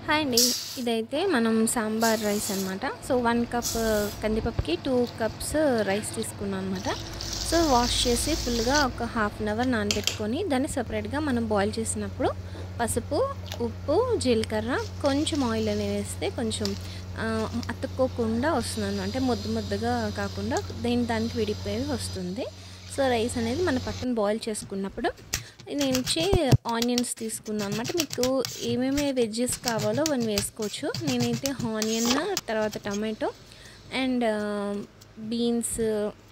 Hi అండి. ఇదైతే మనం సాంబార్ రైస్ అనమాట. సో 1 కప్ కందిపప్పుకి 2 కప్స్ రైస్ తీసుకున్నాం అనమాట. సో వాష్ చేసి ఫుల్గా ఒక హాఫ్ అన్ అవర్ నానబెట్టుకొని దాన్ని సపరేట్గా మనం బాయిల్ చేసినప్పుడు పసుపు, ఉప్పు, జీలకర్ర, కొంచెం ఆయిల్ అనేది వేస్తే కొంచెం అతుక్కోకుండా వస్తుంది. అంటే ముద్ద ముద్దగా కాకుండా దానికి విడిపోయి వస్తుంది. సో రైస్ అనేది మన పక్కన బాయిల్ చేసుకున్నప్పుడు నుంచి ఆనియన్స్ తీసుకున్నాను అనమాట. మీకు ఏమేమి వెజ్జెస్ కావాలో అవన్నీ వేసుకోవచ్చు. నేనైతే ఆనియన్, తర్వాత టమాటో అండ్ బీన్స్,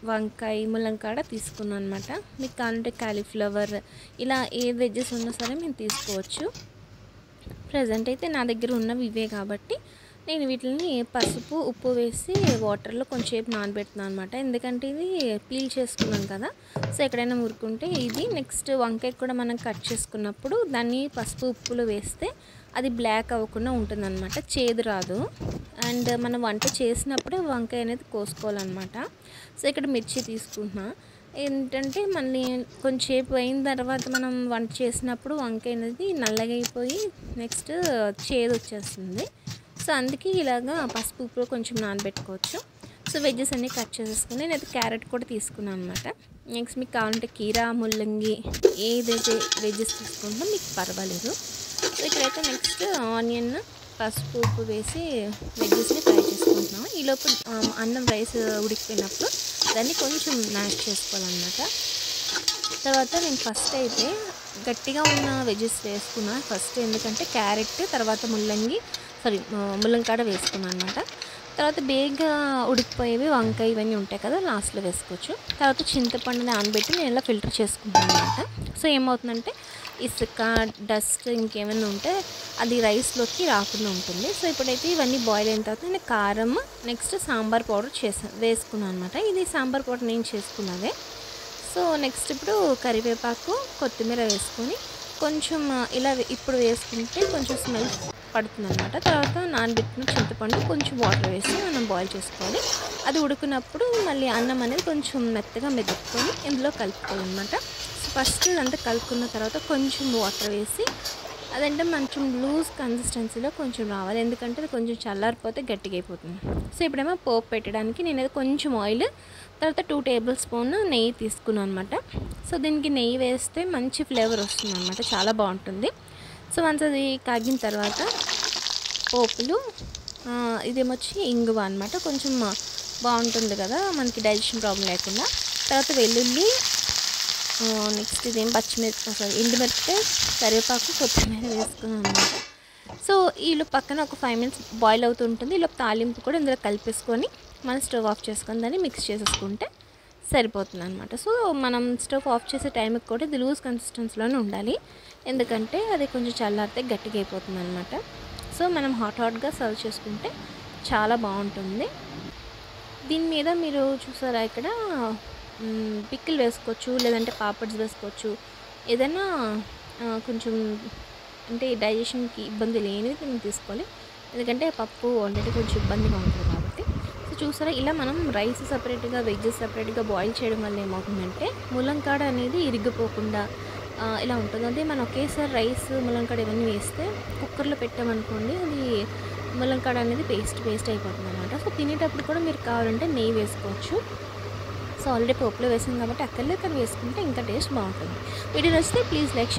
వంకాయ, ములంకాడ తీసుకున్నాను అనమాట. మీకు కావాలంటే కాలీఫ్లవర్, ఇలా ఏ వెజ్జెస్ ఉన్నా సరే మేము తీసుకోవచ్చు. ప్రజెంట్ అయితే నా దగ్గర ఉన్నవి ఇవే కాబట్టి నేను వీటిని పసుపు, ఉప్పు వేసి వాటర్లో కొంచెంసేపు నానబెడుతున్నాను అనమాట. ఎందుకంటే ఇది పీల్ చేసుకున్నాం కదా, సో ఎక్కడైనా మురుకుంటే ఇది నెక్స్ట్ వంకాయ కూడా మనం కట్ చేసుకున్నప్పుడు దాన్ని పసుపు, ఉప్పులో వేస్తే అది బ్లాక్ అవ్వకుండా ఉంటుందన్నమాట, చేదు రాదు. అండ్ మనం వంట చేసినప్పుడే వంకాయ అనేది కోసుకోవాలన్నమాట. సో ఇక్కడ మిర్చి తీసుకుంటున్నా. ఏంటంటే మళ్ళీ కొంచెంసేపు అయిన తర్వాత మనం వంట చేసినప్పుడు వంకాయ అనేది నల్లగా అయిపోయి నెక్స్ట్ చేదు వచ్చేస్తుంది. సో అందుకే ఇలాగా పసుపు ఉప్పు కొంచెం నానబెట్టుకోవచ్చు. సో వెజ్జెస్ అన్నీ కట్ చేసేసుకుని నేనైతే క్యారెట్ కూడా తీసుకున్నాను అనమాట. నెక్స్ట్ మీకు కావాలంటే కీరా, ముల్లంగి ఏదైతే వెజ్జెస్ తీసుకుంటున్నా మీకు పర్వాలేదు. సో ఇక్కడైతే నెక్స్ట్ ఆనియన్, పసుపు, ఉప్పు వేసి వెజ్జెస్ని ఫ్రై చేసుకుంటున్నాం. ఈలోపు అన్నం రైస్ ఉడికిపోయినప్పుడు దాన్ని కొంచెం మ్యాష్ చేసుకోవాలన్నమాట. తర్వాత నేను ఫస్ట్ అయితే గట్టిగా ఉన్న వెజ్జెస్ వేసుకున్నా ఫస్ట్, ఎందుకంటే క్యారెట్, తర్వాత ముల్లంకాడ వేసుకున్నాను అనమాట. తర్వాత బేగా ఉడికిపోయేవి వంకాయ ఇవన్నీ ఉంటాయి కదా, లాస్ట్లో వేసుకోవచ్చు. తర్వాత చింతపండు నానబెట్టి నేను ఇలా ఫిల్టర్ చేసుకుంటాను అనమాట. సో ఏమవుతుందంటే ఇసుక, డస్ట్ ఇంకేమైనా ఉంటే అది రైస్లోకి రాకుండా ఉంటుంది. సో ఇప్పుడైతే ఇవన్నీ బాయిల్ అయిన తర్వాత నేను కారం, నెక్స్ట్ సాంబార్ పౌడర్ వేసుకున్నాను అనమాట. ఇది సాంబార్ పౌడర్ నేను చేసుకున్నదే. సో నెక్స్ట్ ఇప్పుడు కరివేపాకు, కొత్తిమీర వేసుకొని కొంచెం ఇలా ఇప్పుడు వేసుకుంటే కొంచెం స్మెల్ పడుతుందన్నమాట. తర్వాత నానబెట్టిన చింతపండు కొంచెం వాటర్ వేసి మనం బాయిల్ చేసుకోవాలి. అది ఉడికినప్పుడు మళ్ళీ అన్నం అనేది కొంచెం మెత్తగా మెదుపుకొని ఇందులో కలుపుకోవాలన్నమాట. సో ఫస్ట్ ఇదంతా కలుపుకున్న తర్వాత కొంచెం వాటర్ వేసి అదంటే కొంచెం లూజ్ కన్సిస్టెన్సీలో కొంచెం రావాలి, ఎందుకంటే అది కొంచెం చల్లారిపోతే గట్టిగా అయిపోతుంది. సో ఇప్పుడేమో పోపు పెట్టడానికి నేనైతే కొంచెం ఆయిల్, తర్వాత 2 టేబుల్ స్పూన్ నెయ్యి తీసుకున్నాను అనమాట. సో దీనికి నెయ్యి వేస్తే మంచి ఫ్లేవర్ వస్తుంది అనమాట, చాలా బాగుంటుంది. సో వన్స్ అది కాగిన తర్వాత పోపులు, ఇదేమొచ్చి ఇంగువ అనమాట, కొంచెం బాగుంటుంది కదా మనకి డైజెషన్ ప్రాబ్లం లేకుండా. తర్వాత వెల్లుల్లి, నెక్స్ట్ ఇదేం ఎండుమిరపకాయ, కరివేపాకు, కొత్తిమీర వేసుకున్నాను అనమాట. సో వీళ్ళు పక్కన ఒక 5 మినిట్స్ బాయిల్ అవుతూ ఉంటుంది. ఇలా తాలింపు కూడా ఇందులో కలిపేసుకొని మనం స్టవ్ ఆఫ్ చేసుకొని దాన్ని మిక్స్ చేసేసుకుంటే సరిపోతుంది అనమాట. సో మనం స్టవ్ ఆఫ్ చేసే టైంకి కూడా ఇది లూజ్ కన్సిస్టెన్సీలోనే ఉండాలి, ఎందుకంటే అది కొంచెం చల్లారితే గట్టిగా అయిపోతుంది అనమాట. సో మనం హాట్గా సర్వ్ చేసుకుంటే చాలా బాగుంటుంది. దీని మీద మీరు చూసారా ఇక్కడ పికిల్ వేసుకోవచ్చు, లేదంటే పాపడ్స్ వేసుకోవచ్చు. ఏదైనా కొంచెం అంటే డైజెషన్కి ఇబ్బంది లేనిది మనం తీసుకోవాలి, ఎందుకంటే పప్పు ఆల్రెడీ కొంచెం ఇబ్బందిగా ఉంటుంది కాబట్టి. సో చూసారా, ఇలా మనం రైస్ సపరేట్గా, వెజ్జెస్ సపరేట్గా బాయిల్ చేయడం వల్ల ఏమవుతుందంటే ములంకాడ అనేది ఇరిగిపోకుండా ఇలా ఉంటుంది. అదే మనం ఒకేసారి రైస్, ములంకాడ ఇవన్నీ వేస్తే కుక్కర్లో పెట్టామనుకోండి, అది ములంకాడ అనేది పేస్ట్ అయిపోతుంది అనమాట. సో తినేటప్పుడు కూడా మీరు కావాలంటే నెయ్యి వేసుకోవచ్చు. సో ఆల్రెడీ పోపులో వేసాం కాబట్టి అక్కర్లేదు, కానీ వేసుకుంటే ఇంకా టేస్ట్ బాగుంటుంది. వీడియో నచ్చితే ప్లీజ్ లైక్